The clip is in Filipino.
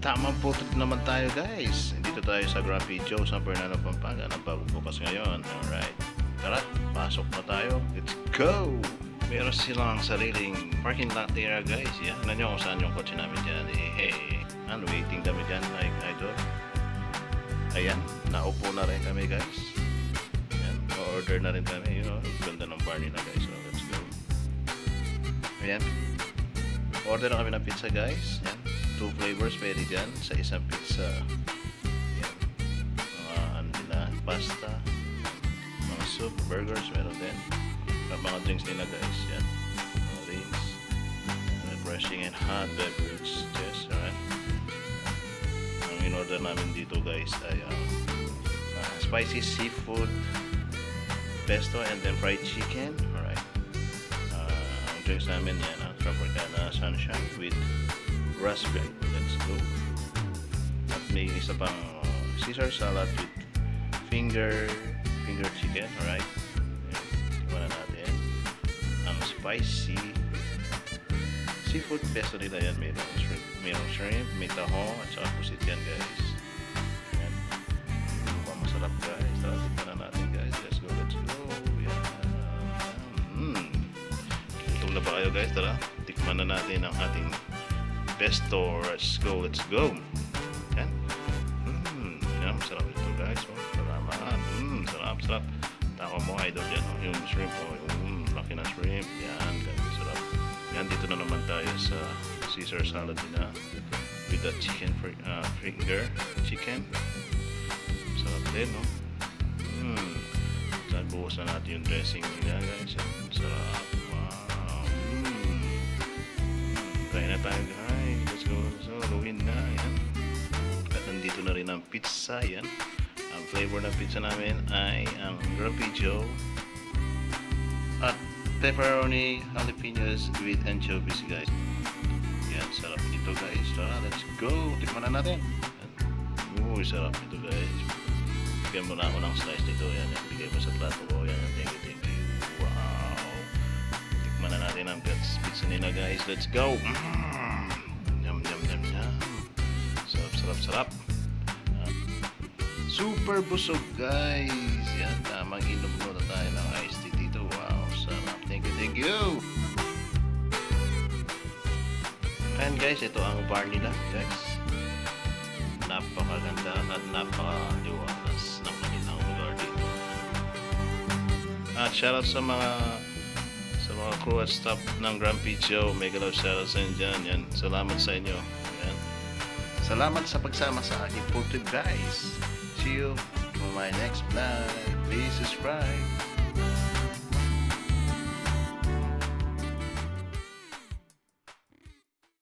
Tamang food trip naman tayo guys. Dito tayo sa Crabby sa Fernando, Pampanga. Nagbabukas ngayon. Alright. Tara, pasok na tayo. Let's go! Meron silang sariling parking lot area guys. Yan. Ano nyo kung saan yung kotse namin dyan. Hey, and waiting kami dyan like idol. Ayan, naupo na rin kami guys. Ayan, order na rin kami. You know, ganda ng bar nila guys. So let's go. Ayan. Order na kami ng pizza guys. Ayan. 2 flavors pwede dyan sa isang pizza. Ayan. Mga ano nila, pasta, mga soup, burgers meron din. At mga drinks nila guys. Yan. Mga drinks. Refreshing and hot beverage. Yes, alright. Ang in-order namin dito guys ay spicy seafood pesto and then fried chicken. Alright. Ang drinks namin yan ang Tropicana Sunshine with raspberry. Let's go. At may isa pang Caesar salad with finger chicken. Alright. Tingnan natin ang spicy seafood pesto nila yan. Mayroong shrimp, may tahong at saka pusit yan guys. Yan. Masarap guys. Tara, tingnan natin guys. Let's go. Yan. Gutom na ba kayo guys? Tara, tikman na natin ang ating pesto. Let's go. Yan. Yan, masarap ito guys. Salamat. Sarap. Tako mo idol yan. Yung shrimp yung laki na shrimp. Yan, guys. Sarap. Yan, dito na naman tayo sa Caesar salad nila with the chicken finger chicken. Sarap din, no? Saan buhos na natin yung dressing nila guys. Sarap. Wow. Try na tayo guys. Let's go. Luwin na. Yan. At nandito na rin ang pizza. Yan. Ang flavor ng pizza namin ay ang Crabby at pepperoni jalapenos with anchovies guys. Yan, sarap nito guys. Tara, let's go. Tikman na natin. Uy, sarap nito guys. Bigyan mo na ako ng slice nito. Yan, bigay mo sa plato ko. Yan, thank you. Wow. Tikman na natin ang pizza nila guys. Let's go. Yum. Sarap. Super busog guys. Yan, tamang inom muna tayo ng iced tea dito. Wow, sarap. Thank you. And guys, ito ang bar nila guys. Napakaganda at napakaliwalas ng kanilang lugar dito. At shoutout sa mga crew at staff ng Crabby. Mega love shoutout sa inyo dyan. Yan, salamat sa inyo. Yan. Salamat sa pagsama sa aking food trip guys. See you for my next vlog. Please subscribe.